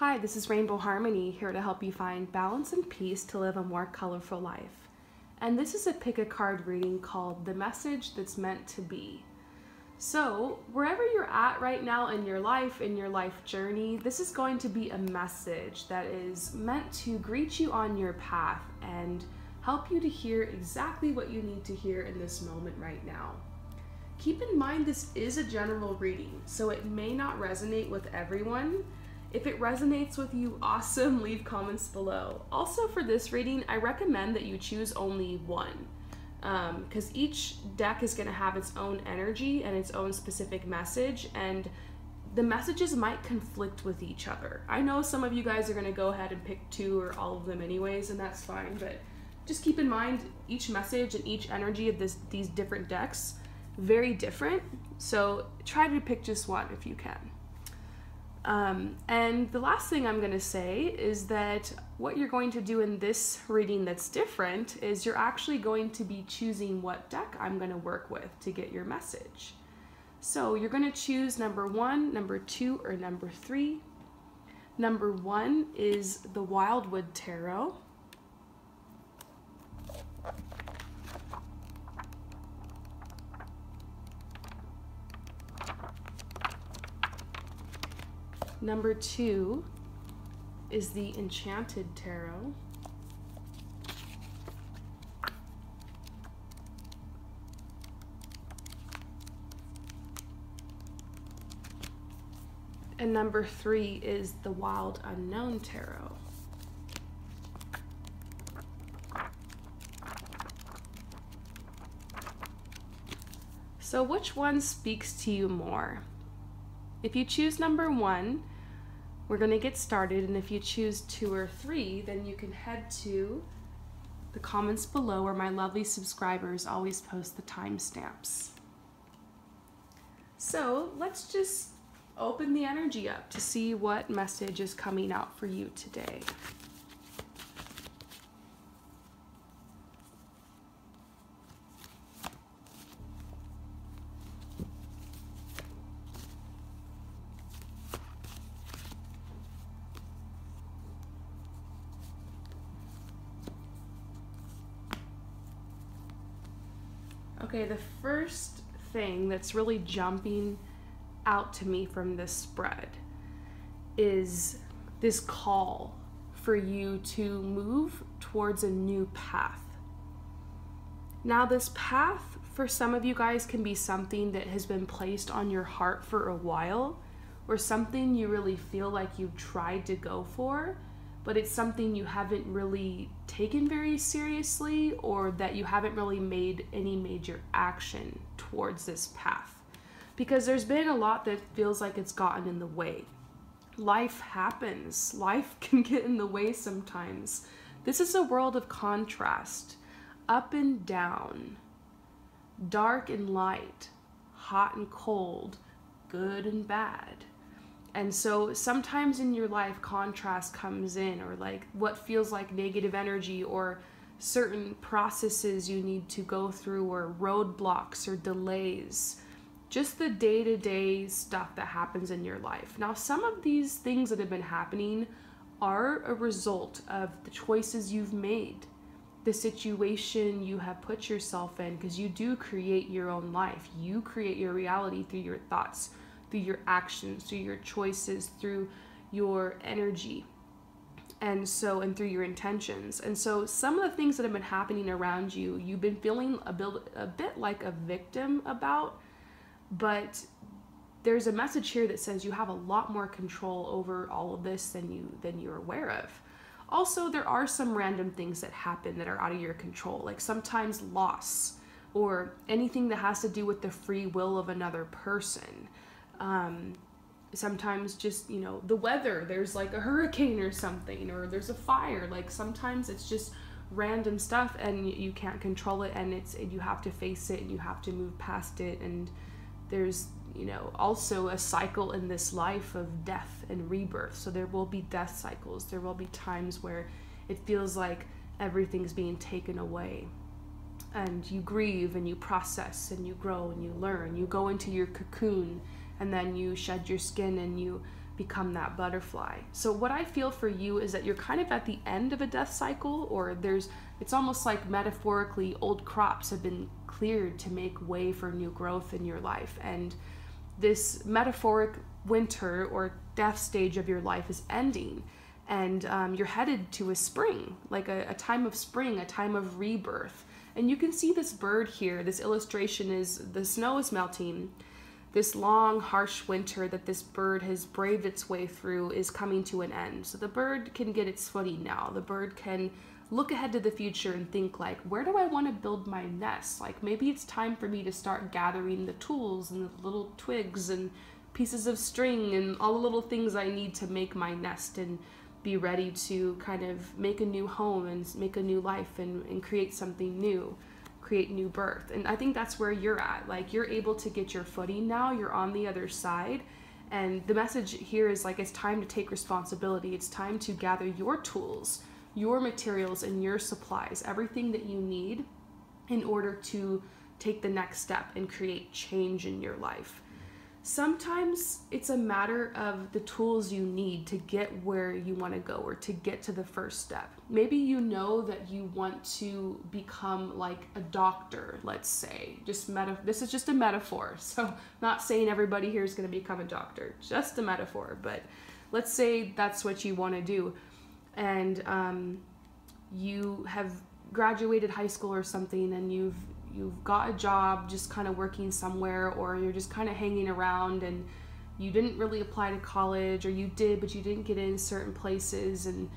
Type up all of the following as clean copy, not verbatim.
Hi, this is Rainbow Harmony, here to help you find balance and peace to live a more colorful life. And this is a pick a card reading called The Message That's Meant to Be. So, wherever you're at right now in your life journey, this is going to be a message that is meant to greet you on your path and help you to hear exactly what you need to hear in this moment right now. Keep in mind this is a general reading, so it may not resonate with everyone. If it resonates with you, awesome, leave comments below. Also for this reading, I recommend that you choose only one, because each deck is gonna have its own energy and its own specific message, and the messages might conflict with each other. I know some of you guys are gonna go ahead and pick two or all of them anyways, and that's fine, but just keep in mind each message and each energy of these different decks, very different, so try to pick just one if you can. And the last thing I'm going to say is that what you're going to do in this reading that's different is you're actually going to be choosing what deck I'm going to work with to get your message. So you're going to choose number 1, number 2, or number 3. Number 1 is the Wildwood Tarot. Number 2 is the Enchanted Tarot. And number 3 is the Wild Unknown Tarot. So which one speaks to you more? If you choose number 1, we're going to get started, and if you choose 2 or 3, then you can head to the comments below where my lovely subscribers always post the timestamps. So let's just open the energy up to see what message is coming out for you today. Okay, the first thing that's really jumping out to me from this spread is this call for you to move towards a new path. Now, this path for some of you guys can be something that has been placed on your heart for a while, or something you really feel like you've tried to go for, but it's something you haven't really taken very seriously, or that you haven't really made any major action towards this path. Because there's been a lot that feels like it's gotten in the way. Life happens. Life can get in the way sometimes. This is a world of contrast. Up and down. Dark and light. Hot and cold. Good and bad. And so sometimes in your life, contrast comes in, or like what feels like negative energy, or certain processes you need to go through, or roadblocks or delays. Just the day-to-day stuff that happens in your life. Now, some of these things that have been happening are a result of the choices you've made, the situation you have put yourself in, because you do create your own life. You create your reality through your thoughts, through your actions, through your choices, through your energy, and through your intentions. And so some of the things that have been happening around you, you've been feeling a bit like a victim about, but there's a message here that says you have a lot more control over all of this than you're aware of. Also, there are some random things that happen that are out of your control, like sometimes loss, or anything that has to do with the free will of another person. Sometimes just, the weather, there's like a hurricane or something, or there's a fire. Like sometimes it's just random stuff and you can't control it, and you have to face it and you have to move past it. And there's, also a cycle in this life of death and rebirth. So there will be death cycles. There will be times where it feels like everything's being taken away. And you grieve and you process and you grow and you learn. You go into your cocoon, and then you shed your skin and you become that butterfly. So what I feel for you is that you're kind of at the end of a death cycle, or it's almost like metaphorically old crops have been cleared to make way for new growth in your life. And this metaphoric winter or death stage of your life is ending, and you're headed to a spring, like a time of spring, a time of rebirth. And you can see this bird here. This illustration is the snow is melting. This long, harsh winter that this bird has braved its way through is coming to an end. So the bird can get its footing now. The bird can look ahead to the future and think like, where do I want to build my nest? Like maybe it's time for me to start gathering the tools and the little twigs and pieces of string and all the little things I need to make my nest and be ready to kind of make a new home and make a new life and create something new, create new birth. And I think that's where you're at. Like you're able to get your footing now, you're on the other side. And the message here is like, it's time to take responsibility. It's time to gather your tools, your materials and your supplies, everything that you need in order to take the next step and create change in your life. Sometimes it's a matter of the tools you need to get where you want to go or to get to the first step. Maybe you know that you want to become like a doctor, let's say. This is just a metaphor. So not saying everybody here is going to become a doctor, just a metaphor. But let's say that's what you want to do. And you have graduated high school or something, and you've got a job just kind of working somewhere, or you're just kind of hanging around and you didn't really apply to college, or you did but you didn't get in certain places, and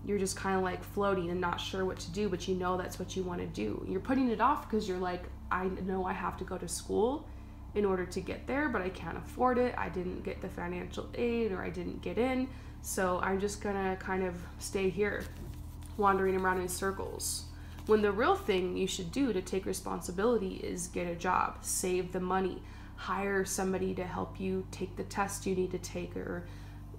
you're just kind of like floating and not sure what to do, but you know that's what you want to do. You're putting it off because you're like, I know I have to go to school in order to get there, but I can't afford it. I didn't get the financial aid, or I didn't get in, so I'm just gonna kind of stay here wandering around in circles. When the real thing you should do to take responsibility is get a job, save the money, hire somebody to help you take the test you need to take, or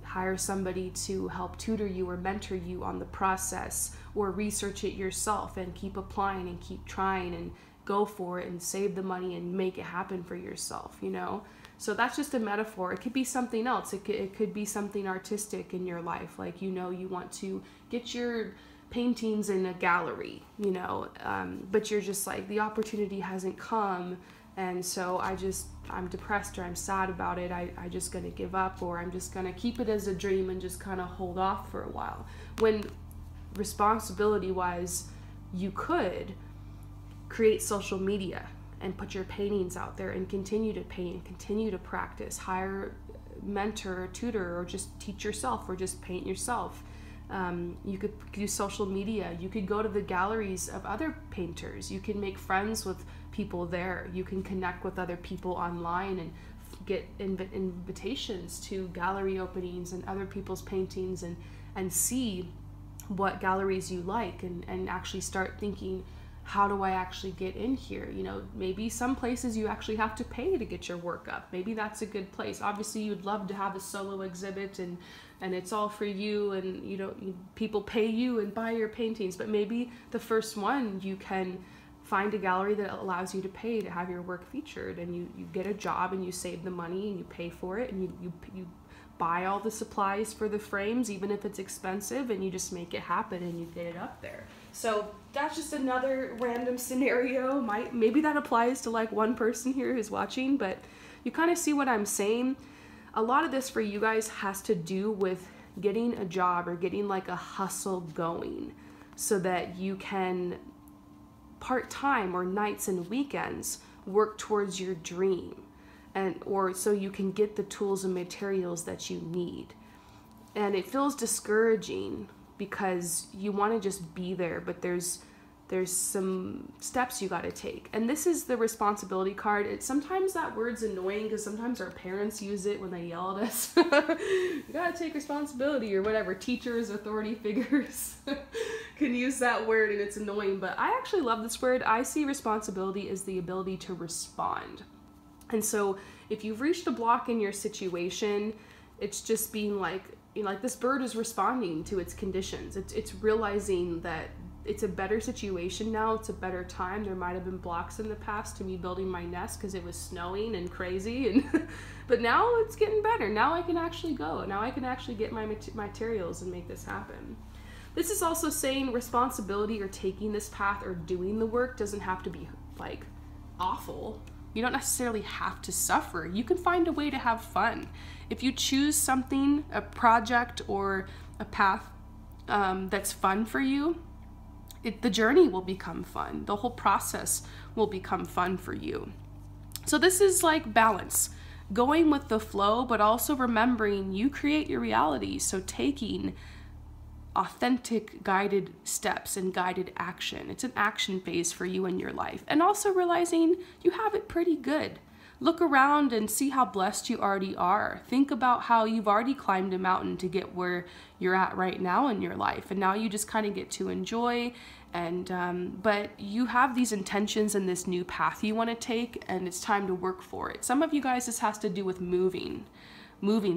hire somebody to help tutor you or mentor you on the process, or research it yourself and keep applying and keep trying and go for it and save the money and make it happen for yourself, you know? So that's just a metaphor. It could be something else. It could be something artistic in your life. Like, you know, you want to get your paintings in a gallery, you know, but you're just like, the opportunity hasn't come, and so I'm depressed, or I'm sad about it. I just gonna give up, or I'm just gonna keep it as a dream and just kind of hold off for a while. When responsibility wise, you could create social media and put your paintings out there and continue to paint, continue to practice, hire a mentor or tutor, or just teach yourself, or just paint yourself. You could do social media. You could go to the galleries of other painters. You can make friends with people there. You can connect with other people online and get invitations to gallery openings and other people's paintings, and see what galleries you like, and actually start thinking, how do I actually get in here? You know, maybe some places you actually have to pay to get your work up. Maybe that's a good place. Obviously, you'd love to have a solo exhibit and it's all for you, and people pay you and buy your paintings. But maybe the first one, you can find a gallery that allows you to pay to have your work featured, and you get a job and you save the money and you pay for it, and you buy all the supplies for the frames, even if it's expensive, and you just make it happen and you get it up there. So that's just another random scenario. Maybe that applies to like one person here who's watching, but you kind of see what I'm saying. A lot of this for you guys has to do with getting a job or getting like a hustle going, so that you can part-time or nights and weekends work towards your dream, or so you can get the tools and materials that you need. And it feels discouraging because you want to just be there, but there's some steps you got to take. And this is the responsibility card. Sometimes that word's annoying because sometimes our parents use it when they yell at us. You gotta take responsibility, or whatever. Teachers, authority figures can use that word, and it's annoying, but I actually love this word. I see responsibility as the ability to respond. And so if you've reached a block in your situation, it's just being like, like this bird is responding to its conditions. It's realizing that it's a better situation now. It's a better time. There might have been blocks in the past to me building my nest because it was snowing and crazy, and but now it's getting better. Now I can actually go. Now I can actually get my materials and make this happen. This is also saying responsibility or taking this path or doing the work doesn't have to be like awful. You don't necessarily have to suffer. You can find a way to have fun. If you choose something, a project or a path that's fun for you, the journey will become fun. The whole process will become fun for you. So this is like balance, going with the flow, but also remembering you create your reality. So taking authentic guided steps and guided action. It's an action phase for you in your life. And also realizing you have it pretty good. Look around and see how blessed you already are. Think about how you've already climbed a mountain to get where you're at right now in your life. And now you just kind of get to enjoy. And but you have these intentions and this new path you want to take, and it's time to work for it. Some of you guys, this has to do with moving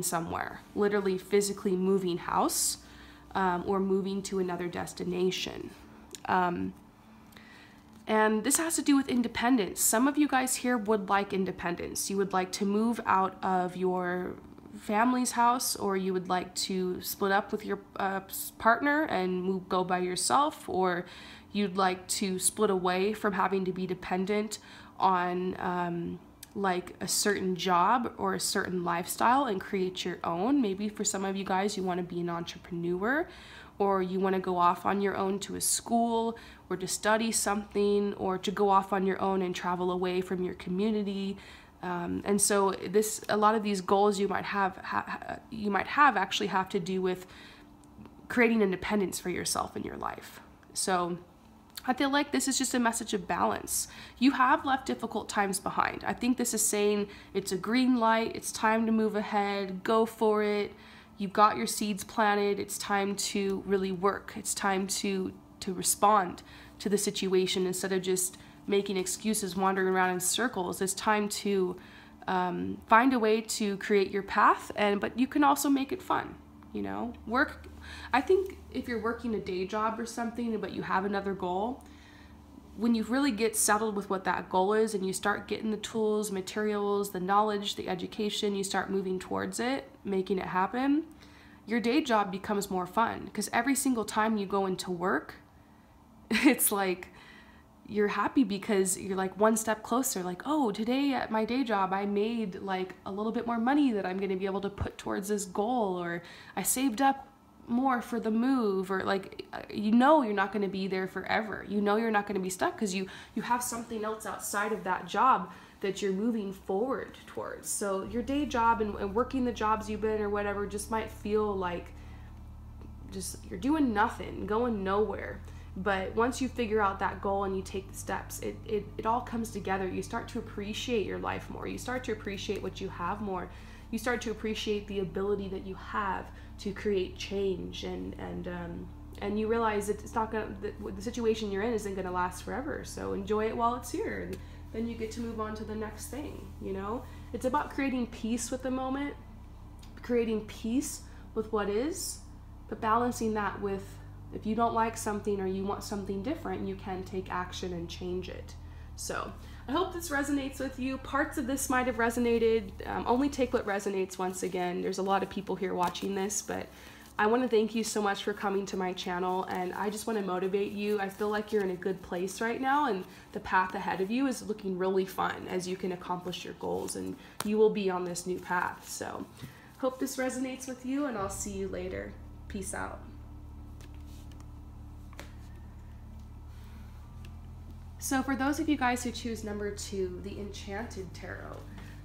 somewhere, literally physically moving house, or moving to another destination. And this has to do with independence. Some of you guys here would like independence. You would like to move out of your family's house, or you would like to split up with your partner and go by yourself, or you'd like to split away from having to be dependent on like a certain job or a certain lifestyle and create your own. Maybe for some of you guys, you want to be an entrepreneur, or you want to go off on your own to a school or to study something, or to go off on your own and travel away from your community. And so a lot of these goals you might have actually have to do with creating independence for yourself in your life. So I feel like this is just a message of balance. You have left difficult times behind. I think this is saying it's a green light. It's time to move ahead. Go for it. You've got your seeds planted. It's time to really work. It's time to respond to the situation instead of just making excuses, wandering around in circles. It's time to find a way to create your path, but you can also make it fun. You know, work. I think if you're working a day job or something, but you have another goal, when you really get settled with what that goal is and you start getting the tools, materials, the knowledge, the education, you start moving towards it, making it happen, your day job becomes more fun, because every single time you go into work, it's like you're happy because you're like one step closer. Like, oh, today at my day job, I made like a little bit more money that I'm going to be able to put towards this goal, or I saved up more for the move, or like, you know, you're not going to be there forever. You know, you're not going to be stuck because you have something else outside of that job that you're moving forward towards. So your day job and working the jobs you've been or whatever just might feel like just you're doing nothing, going nowhere. But once you figure out that goal and you take the steps, it all comes together. You start to appreciate your life more. You start to appreciate what you have more. You start to appreciate the ability that you have to create change, and you realize that it's not gonna, the situation you're in isn't gonna last forever. So enjoy it while it's here, and then you get to move on to the next thing. You know, it's about creating peace with the moment, creating peace with what is, but balancing that with, if you don't like something or you want something different, you can take action and change it. So I hope this resonates with you. Parts of this might have resonated. Only take what resonates. Once again, there's a lot of people here watching this, but I want to thank you so much for coming to my channel, and I just want to motivate you. I feel like you're in a good place right now, and the path ahead of you is looking really fun as you can accomplish your goals, and you will be on this new path. So hope this resonates with you, and I'll see you later. Peace out. So for those of you guys who choose number 2, the Enchanted Tarot,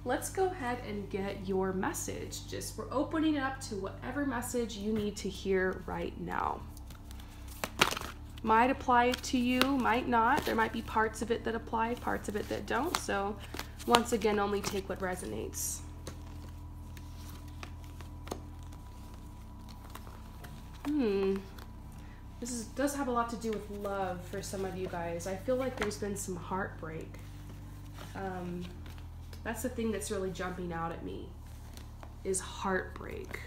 let's go ahead and get your message. We're opening it up to whatever message you need to hear right now. Might apply to you, might not. There might be parts of it that apply, parts of it that don't. So once again, only take what resonates. This does have a lot to do with love for some of you guys. I feel like there's been some heartbreak. That's the thing that's really jumping out at me, is heartbreak.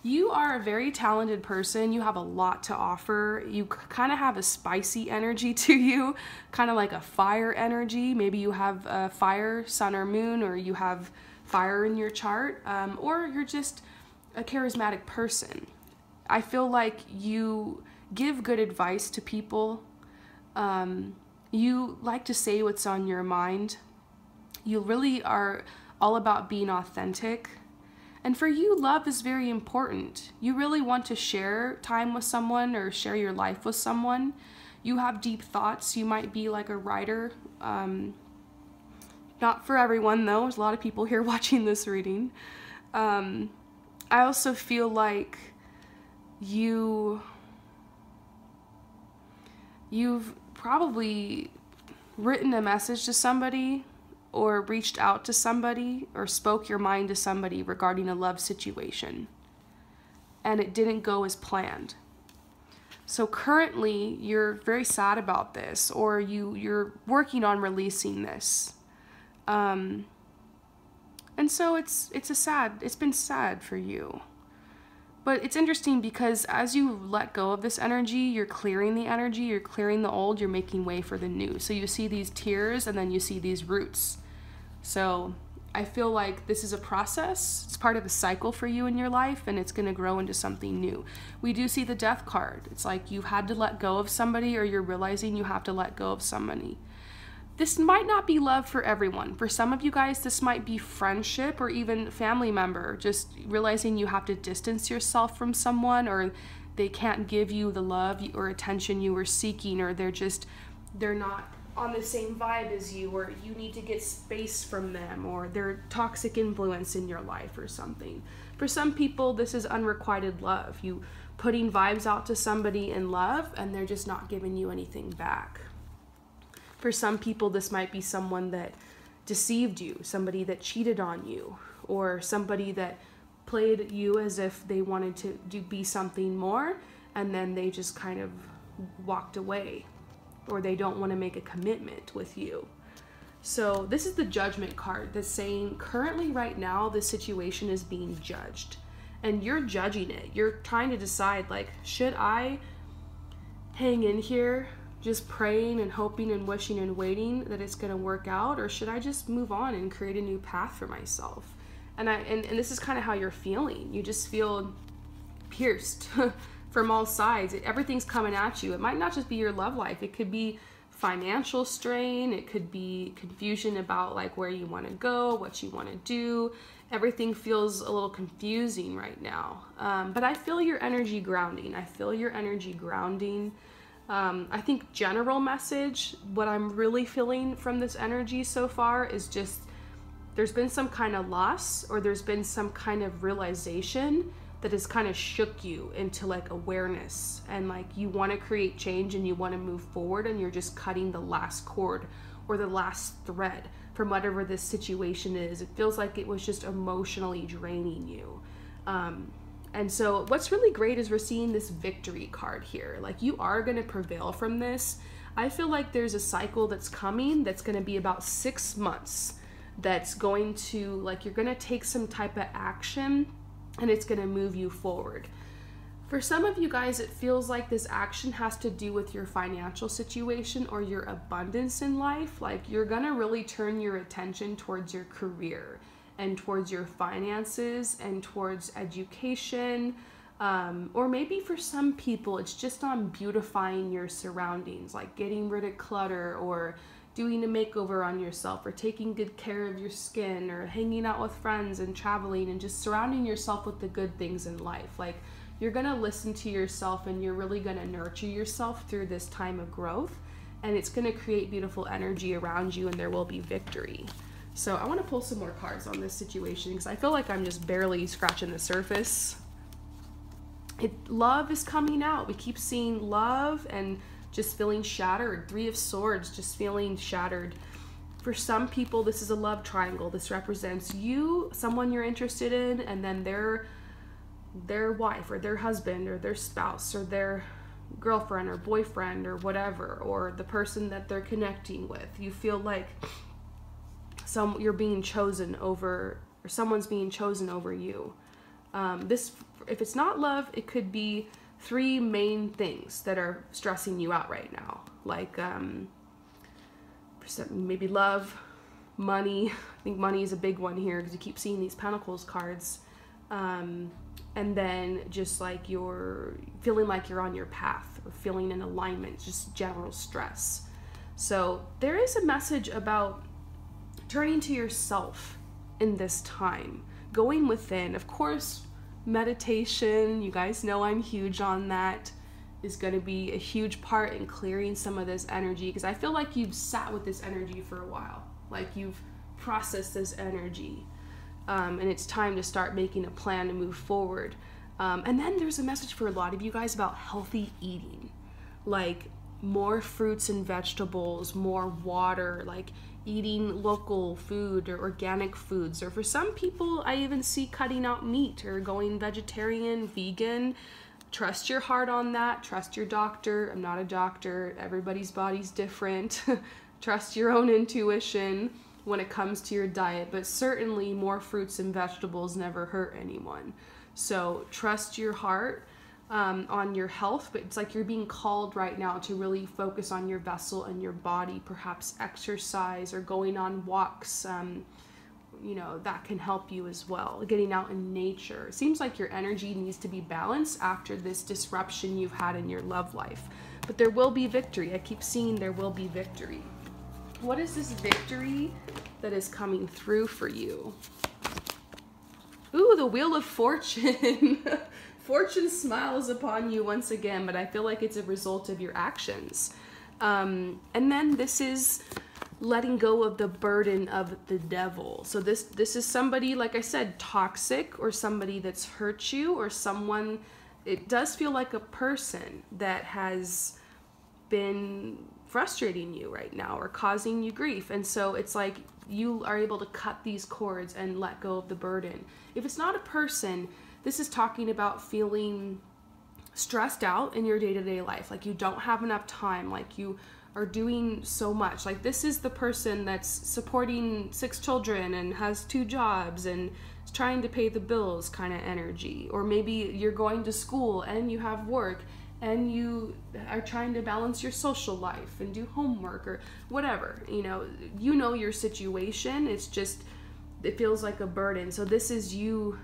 You are a very talented person. You have a lot to offer. You kind of have a spicy energy to you, kind of like a fire energy. Maybe you have a fire, sun or moon, or you have fire in your chart, or you're just a charismatic person. I feel like you give good advice to people. You like to say what's on your mind. You really are all about being authentic. And for you, love is very important. You really want to share time with someone or share your life with someone. You have deep thoughts. You might be like a writer. Not for everyone, though. There's a lot of people here watching this reading. I also feel like you've probably written a message to somebody or reached out to somebody or spoke your mind to somebody regarding a love situation, and it didn't go as planned. So currently you're very sad about this, or you're working on releasing this. And so it's been sad for you. But it's interesting because as you let go of this energy, you're clearing the energy, you're clearing the old, you're making way for the new. So you see these tears and then you see these roots. So I feel like this is a process. It's part of a cycle for you in your life, and it's going to grow into something new. We do see the Death card. It's like you've had to let go of somebody, or you're realizing you have to let go of somebody. This might not be love for everyone. For some of you guys, this might be friendship or even family member, just realizing you have to distance yourself from someone, or they can't give you the love or attention you were seeking, or they're not on the same vibe as you, or you need to get space from them, or they're toxic influence in your life or something. For some people, this is unrequited love. You putting vibes out to somebody in love and they're just not giving you anything back. For some people, this might be someone that deceived you, somebody that cheated on you, or somebody that played you as if they wanted to be something more, and then they just kind of walked away, or they don't want to make a commitment with you. So this is the Judgment card that's saying currently right now the situation is being judged, and you're judging it. You're trying to decide, like, should I hang in here just praying and hoping and wishing and waiting that it's going to work out, or should I just move on and create a new path for myself? And this is kind of how you're feeling. You just feel pierced from all sides. Everything's coming at you. It might not just be your love life. It could be financial strain. It could be confusion about like where you want to go, what you want to do. Everything feels a little confusing right now. But I feel your energy grounding. I feel your energy grounding. I think general message, what I'm really feeling from this energy so far is just there's been some kind of loss, or there's been some kind of realization that has kind of shook you into like awareness, and like you want to create change and you want to move forward, and you're just cutting the last cord or the last thread from whatever this situation is. It feels like it was just emotionally draining you. And so what's really great is we're seeing this victory card here. Like you are going to prevail from this. I feel like there's a cycle that's coming that's going to be about 6 months. That's going to, like, you're going to take some type of action and it's going to move you forward. For some of you guys, it feels like this action has to do with your financial situation or your abundance in life. Like you're going to really turn your attention towards your career and towards your finances and towards education. Or maybe for some people, it's just on beautifying your surroundings, like getting rid of clutter, or doing a makeover on yourself, or taking good care of your skin, or hanging out with friends and traveling and just surrounding yourself with the good things in life. Like you're gonna listen to yourself and you're really gonna nurture yourself through this time of growth, and it's gonna create beautiful energy around you, and there will be victory. So I want to pull some more cards on this situation because I feel like I'm just barely scratching the surface. Love is coming out. We keep seeing love and just feeling shattered. 3 of Swords, just feeling shattered. For some people, this is a love triangle. This represents you, someone you're interested in, and then their wife or their husband or their spouse or their girlfriend or boyfriend or whatever, or the person that they're connecting with. You feel like you're being chosen over, or someone's being chosen over you. If it's not love, it could be 3 main things that are stressing you out right now. Like maybe love, money. I think money is a big one here because you keep seeing these Pentacles cards. And then just like you're feeling like you're on your path or feeling in alignment, just general stress. So there is a message about turning to yourself in this time, going within. Of course, meditation, you guys know I'm huge on that, is going to be a huge part in clearing some of this energy, because I feel like you've sat with this energy for a while, like you've processed this energy. And it's time to start making a plan to move forward. And then there's a message for a lot of you guys about healthy eating, like more fruits and vegetables, more water, like eating local food or organic foods. Or for some people, I even see cutting out meat or going vegetarian, vegan. Trust your heart on that. Trust your doctor. I'm not a doctor. Everybody's body's different. Trust your own intuition when it comes to your diet, but certainly more fruits and vegetables never hurt anyone. So trust your heart on your health, but it's like you're being called right now to really focus on your vessel and your body, perhaps exercise or going on walks. You know, that can help you as well. Getting out in nature. It seems like your energy needs to be balanced after this disruption you've had in your love life. But there will be victory. I keep seeing there will be victory. What is this victory that is coming through for you? Ooh, the Wheel of Fortune. Fortune smiles upon you once again, but I feel like it's a result of your actions. And then this is letting go of the burden of the devil. So this is somebody, like I said, toxic, or somebody that's hurt you, or someone, it does feel like a person that has been frustrating you right now or causing you grief. And so it's like you are able to cut these cords and let go of the burden. If it's not a person, this is talking about feeling stressed out in your day-to-day life, like you don't have enough time, like you are doing so much. Like this is the person that's supporting 6 children and has 2 jobs and is trying to pay the bills kind of energy. Or maybe you're going to school and you have work and you are trying to balance your social life and do homework or whatever. You know your situation. It's just, it feels like a burden. So this is you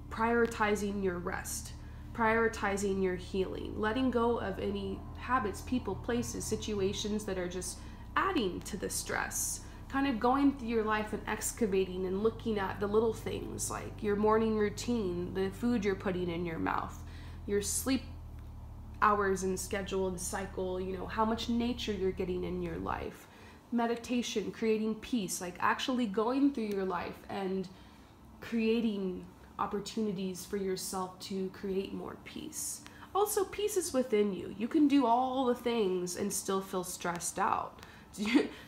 prioritizing your rest, prioritizing your healing, letting go of any habits, people, places, situations that are just adding to the stress. Kind of going through your life and excavating and looking at the little things, like your morning routine, the food you're putting in your mouth, your sleep hours and schedule and cycle, how much nature you're getting in your life, meditation, creating peace, like actually going through your life and creating opportunities for yourself to create more peace. Also, peace is within you. You can do all the things and still feel stressed out.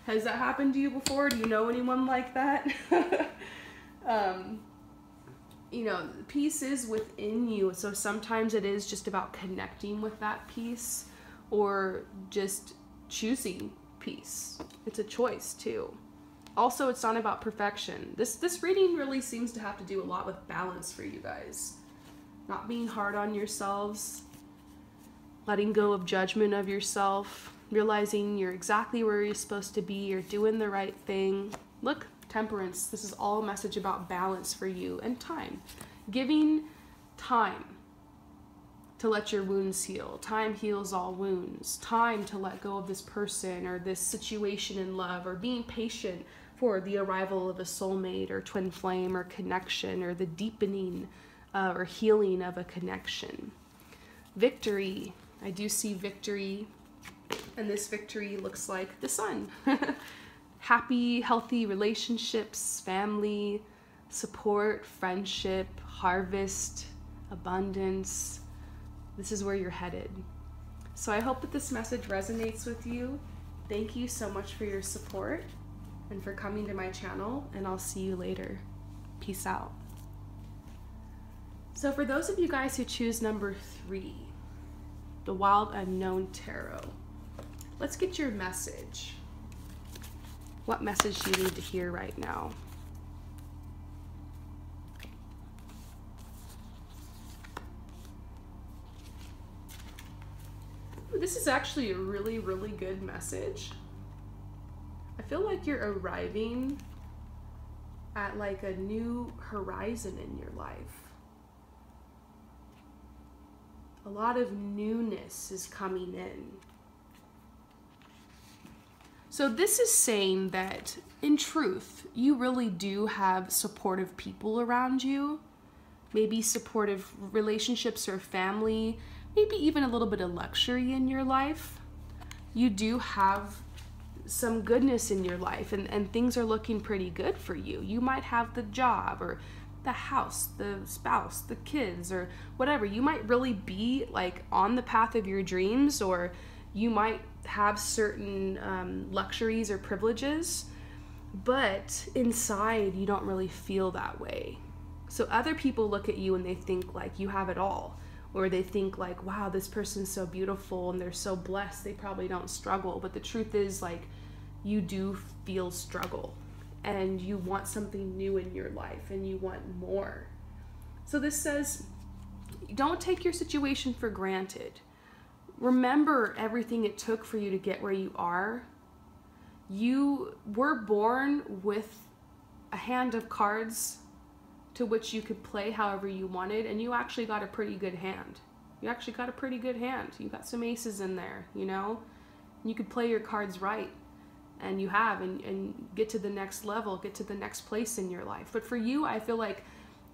Has that happened to you before? Do you know anyone like that? Peace is within you. So sometimes it is just about connecting with that peace or just choosing peace. It's a choice too. Also, it's not about perfection. This reading really seems to have to do a lot with balance for you guys. Not being hard on yourselves, letting go of judgment of yourself, realizing you're exactly where you're supposed to be, you're doing the right thing. Look, Temperance, this is all a message about balance for you and time. Giving time to let your wounds heal. Time heals all wounds. Time to let go of this person or this situation in love, or being patient for the arrival of a soulmate or twin flame or connection, or the deepening or healing of a connection. Victory. I do see victory, and this victory looks like the sun. Happy, healthy relationships, family, support, friendship, harvest, abundance. This is where you're headed. So I hope that this message resonates with you. Thank you so much for your support and for coming to my channel, and I'll see you later. Peace out. So for those of you guys who choose number 3, the Wild Unknown Tarot, let's get your message. What message do you need to hear right now? this is actually a really, really good message. I feel like you're arriving at like a new horizon in your life. A lot of newness is coming in. So this is saying that, in truth, you really do have supportive people around you. Maybe supportive relationships or family. Maybe even a little bit of luxury in your life. You do have some goodness in your life, and things are looking pretty good for you. You might have the job or the house, the spouse, the kids, or whatever. You might really be like on the path of your dreams, or you might have certain luxuries or privileges, but inside you don't really feel that way. So other people look at you and they think like you have it all, or they think like, wow, this person's so beautiful and they're so blessed, they probably don't struggle. But the truth is, like, you do feel struggle, and you want something new in your life, and you want more. So this says, don't take your situation for granted. Remember everything it took for you to get where you are. You were born with a hand of cards to which you could play however you wanted, and you actually got a pretty good hand. You actually got a pretty good hand. You got some aces in there, you know? You could play your cards right, and you have, and get to the next level, get to the next place in your life. But for you, I feel like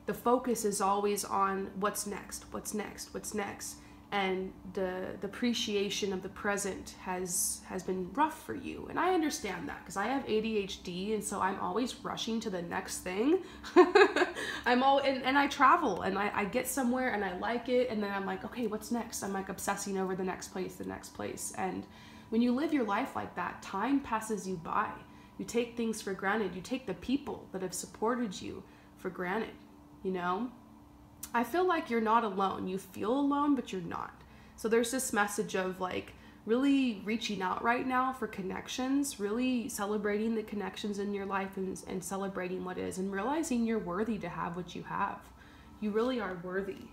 the focus is always on what's next, what's next, what's next. And the appreciation of the present has been rough for you. And I understand that, because I have ADHD, and so I'm always rushing to the next thing. And I travel, and I get somewhere and I like it, and then I'm like, okay, what's next? I'm like obsessing over the next place. And when you live your life like that, time passes you by. You take things for granted. You take the people that have supported you for granted, you know? I feel like you're not alone. You feel alone, but you're not. So there's this message of like really reaching out right now for connections, really celebrating the connections in your life, and celebrating what is, and realizing you're worthy to have what you have. You really are worthy.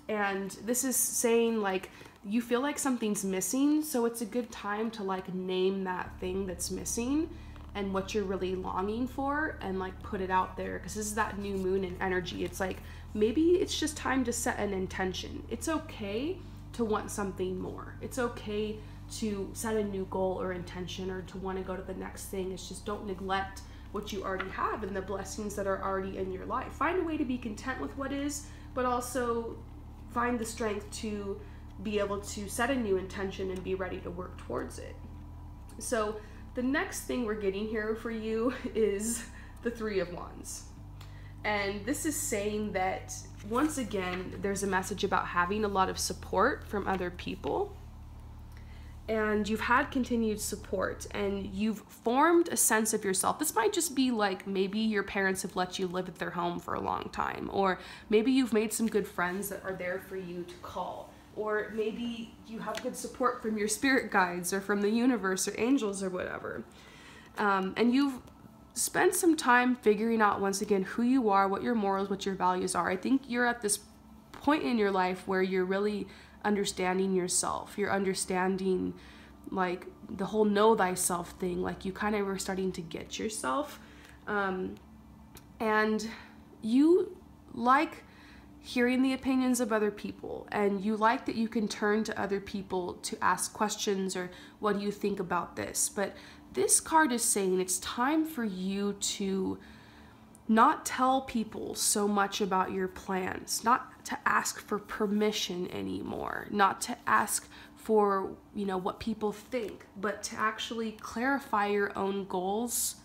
And this is saying like you feel like something's missing, so it's a good time to like name that thing that's missing and what you're really longing for, and like put it out there, because this is that new moon and energy. It's like maybe it's just time to set an intention. It's okay to want something more. It's okay to set a new goal or intention, or to want to go to the next thing. It's just, don't neglect what you already have and the blessings that are already in your life. Find a way to be content with what is, but also find the strength to be able to set a new intention and be ready to work towards it. So the next thing we're getting here for you is the Three of Wands. And this is saying that, once again, there's a message about having a lot of support from other people. And you've had continued support, and you've formed a sense of yourself. This might just be like, maybe your parents have let you live at their home for a long time, or maybe you've made some good friends that are there for you to call. Or maybe you have good support from your spirit guides, or from the universe, or angels, or whatever. And you've spent some time figuring out, once again, who you are, what your morals, what your values are. I think you're at this point in your life where you're really understanding yourself. You're understanding like the whole know thyself thing. Like you kind of were starting to get yourself. And you like hearing the opinions of other people, and you like that you can turn to other people to ask questions, or what do you think about this? But this card is saying it's time for you to not tell people so much about your plans, not to ask for permission anymore, not to ask for, you know, what people think, but to actually clarify your own goals.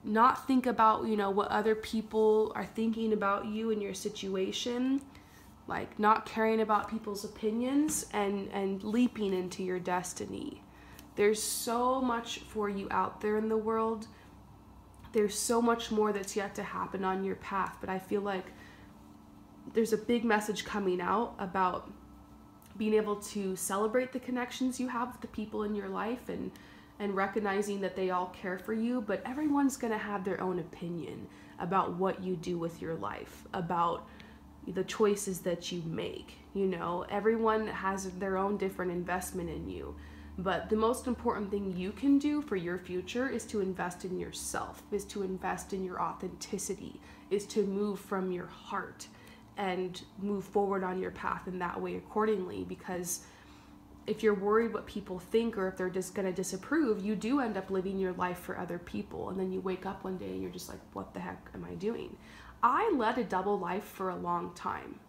Not think about, you know, what other people are thinking about you and your situation, like not caring about people's opinions, and leaping into your destiny. There's so much for you out there in the world. There's so much more that's yet to happen on your path, but I feel like there's a big message coming out about being able to celebrate the connections you have with the people in your life, and recognizing that they all care for you, but everyone's gonna have their own opinion about what you do with your life, about, the choices that you make. You know, everyone has their own different investment in you. But the most important thing you can do for your future is to invest in yourself, is to invest in your authenticity, is to move from your heart and move forward on your path in that way accordingly. Because if you're worried what people think, or if they're just going to disapprove, you do end up living your life for other people. And then you wake up one day and you're just like, what the heck am I doing? I led a double life for a long time.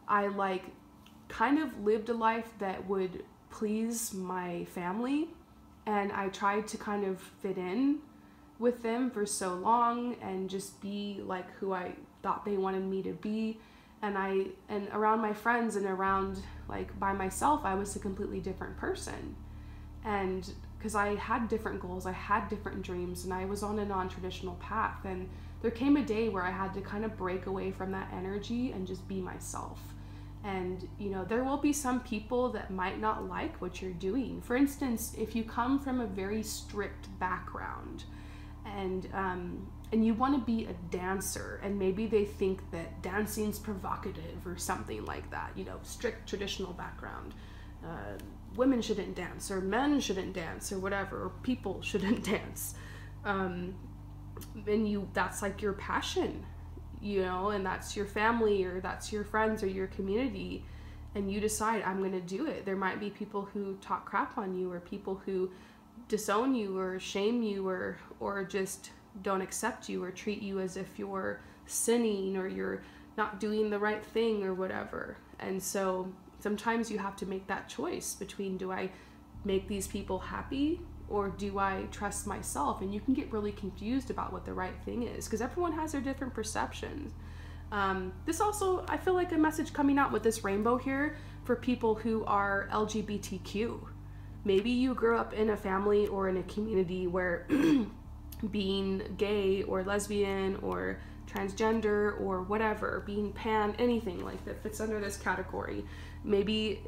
I kind of lived a life that would please my family, and I tried to kind of fit in with them for so long and just be like who I thought they wanted me to be. And around my friends and around by myself, I was a completely different person. And because I had different goals, I had different dreams, and I was on a non-traditional path. And there came a day where I had to kind of break away from that energy and just be myself. And, you know, there will be some people that might not like what you're doing. For instance, if you come from a very strict background and you want to be a dancer, and maybe they think that dancing's provocative or something like that, you know, strict traditional background. Women shouldn't dance, or men shouldn't dance, or whatever, or people shouldn't dance. And that's like your passion, you know, and that's your family, or that's your friends, or your community, and you decide, I'm going to do it. There might be people who talk crap on you, or people who disown you, or shame you, or just don't accept you, or treat you as if you're sinning, or you're not doing the right thing, or whatever. And so sometimes you have to make that choice between, do I make these people happy, or do I trust myself? And you can get really confused about what the right thing is, because everyone has their different perceptions. This also, I feel like a message coming out with this rainbow here for people who are LGBTQ. Maybe you grew up in a family or in a community where being gay or lesbian or transgender or whatever, being pan, anything like that fits under this category. Maybe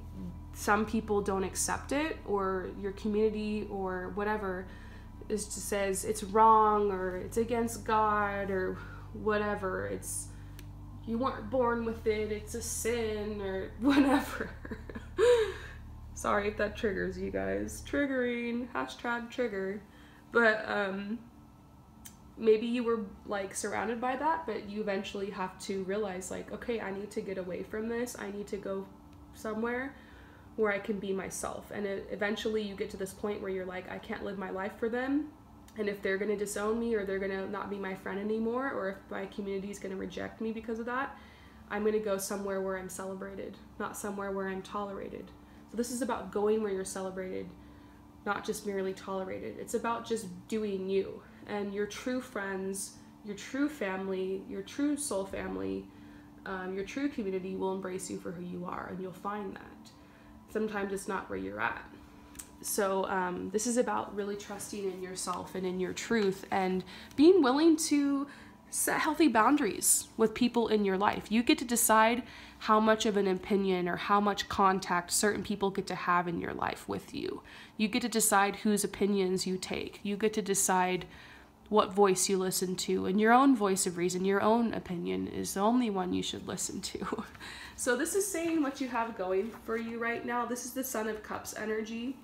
some people don't accept it, or your community or whatever just says it's wrong, or it's against God, or whatever. It's, you weren't born with it, it's a sin, or whatever. Sorry if that triggers you guys. Triggering, #trigger. But maybe you were surrounded by that, but you eventually have to realize okay, I need to get away from this. I need to go somewhere where I can be myself. And eventually you get to this point where you're like, I can't live my life for them. And if they're going to disown me, or they're going to not be my friend anymore, or if my community is going to reject me because of that, I'm going to go somewhere where I'm celebrated, not somewhere where I'm tolerated. So this is about going where you're celebrated, not just merely tolerated. It's about just doing you. And your true friends, your true family, your true soul family, your true community will embrace you for who you are, and you'll find that. Sometimes it's not where you're at. So this is about really trusting in yourself and in your truth, and being willing to set healthy boundaries with people in your life. You get to decide how much of an opinion or how much contact certain people get to have in your life with you. You get to decide whose opinions you take. You get to decide what voice you listen to, and your own voice of reason, your own opinion is the only one you should listen to. So this is saying what you have going for you right now. This is the Son of Cups energy.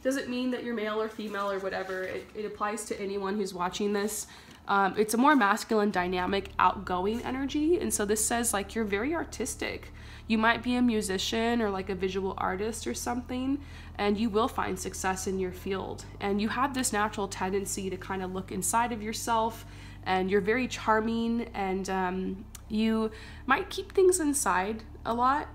Doesn't mean that you're male or female or whatever. It applies to anyone who's watching this. It's a more masculine, dynamic, outgoing energy. And so this says you're very artistic. You might be a musician or a visual artist or something, and you will find success in your field. And you have this natural tendency to kind of look inside of yourself, and you're very charming, and you might keep things inside a lot.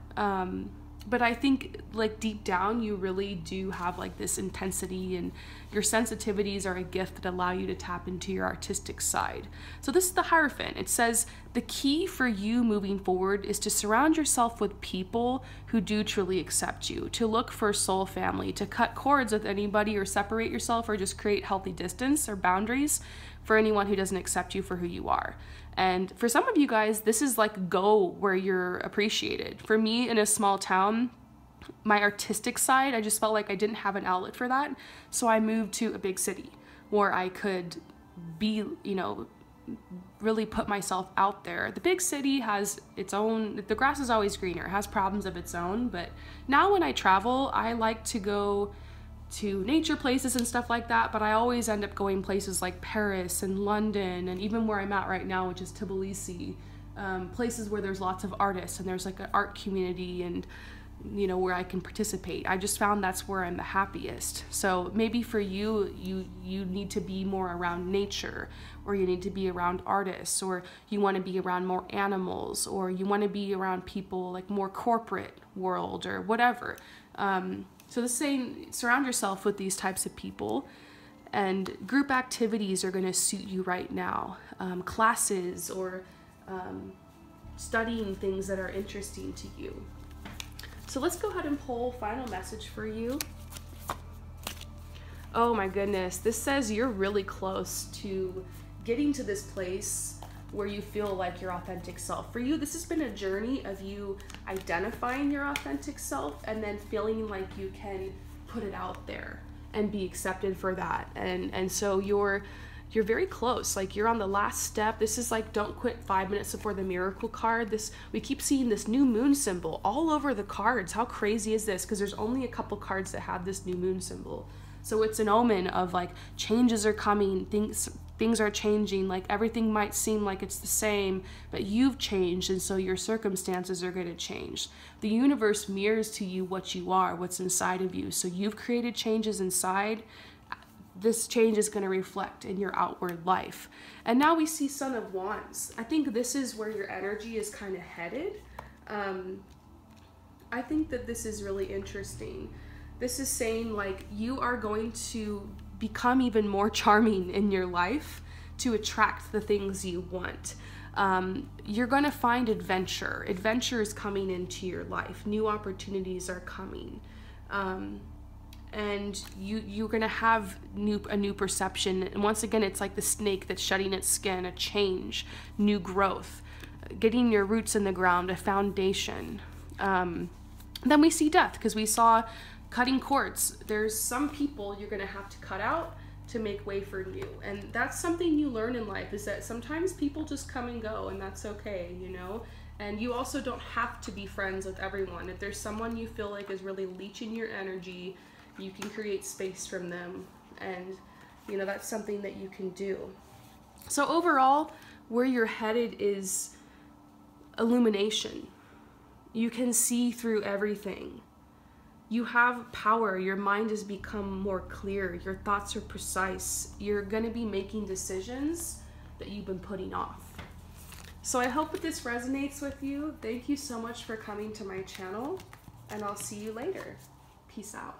But I think deep down you really do have this intensity, and your sensitivities are a gift that allow you to tap into your artistic side. So this is the Hierophant. It says the key for you moving forward is to surround yourself with people who do truly accept you, to look for soul family, to cut cords with anybody, or separate yourself, or just create healthy distance or boundaries for anyone who doesn't accept you for who you are. And for some of you guys, this is go where you're appreciated. For me, in a small town, my artistic side, I just felt like I didn't have an outlet for that. So I moved to a big city where I could be, really put myself out there. The big city has its own, the grass is always greener, it has problems of its own, but now when I travel, I like to go to nature places and stuff like that, but I always end up going places like Paris and London, and even where I'm at right now, which is Tbilisi, places where there's lots of artists and there's like an art community, and you know, where I can participate. I just found that's where I'm the happiest. So maybe for you, you need to be more around nature, or you need to be around artists, or you want to be around more animals, or you want to be around people like more corporate world or whatever. So the saying, surround yourself with these types of people, and group activities are going to suit you right now. Classes or studying things that are interesting to you. So let's go ahead and pull final message for you. Oh my goodness, this says you're really close to getting to this place where you feel like your authentic self. For you, this has been a journey of you identifying your authentic self and then feeling like you can put it out there and be accepted for that. And so you're very close, like you're on the last step. This is like don't quit 5 minutes before the miracle card. We keep seeing this new moon symbol all over the cards. How crazy is this? Because there's only a couple cards that have this new moon symbol. So it's an omen of like changes are coming, things are changing, like everything might seem like it's the same, but you've changed, and so your circumstances are going to change. The universe mirrors to you what you are, what's inside of you. So you've created changes inside. This change is going to reflect in your outward life. And now we see Son of Wands. I think this is where your energy is kind of headed. I think that this is really interesting. This is saying like you are going to become even more charming in your life to attract the things you want. You're going to find adventure. Adventure is coming into your life. New opportunities are coming. And you're going to have a new perception. And once again, it's like the snake that's shedding its skin, a change, new growth, getting your roots in the ground, a foundation. Then we see death, because we saw cutting cords. There's some people you're going to have to cut out to make way for new. And that's something you learn in life, is that sometimes people just come and go, and that's okay, you know? And you also don't have to be friends with everyone. If there's someone you feel like is really leeching your energy, you can create space from them, and you know, that's something that you can do. So overall, where you're headed is illumination. You can see through everything. You have power. Your mind has become more clear. Your thoughts are precise. You're going to be making decisions that you've been putting off. So I hope that this resonates with you. Thank you so much for coming to my channel, and I'll see you later. Peace out.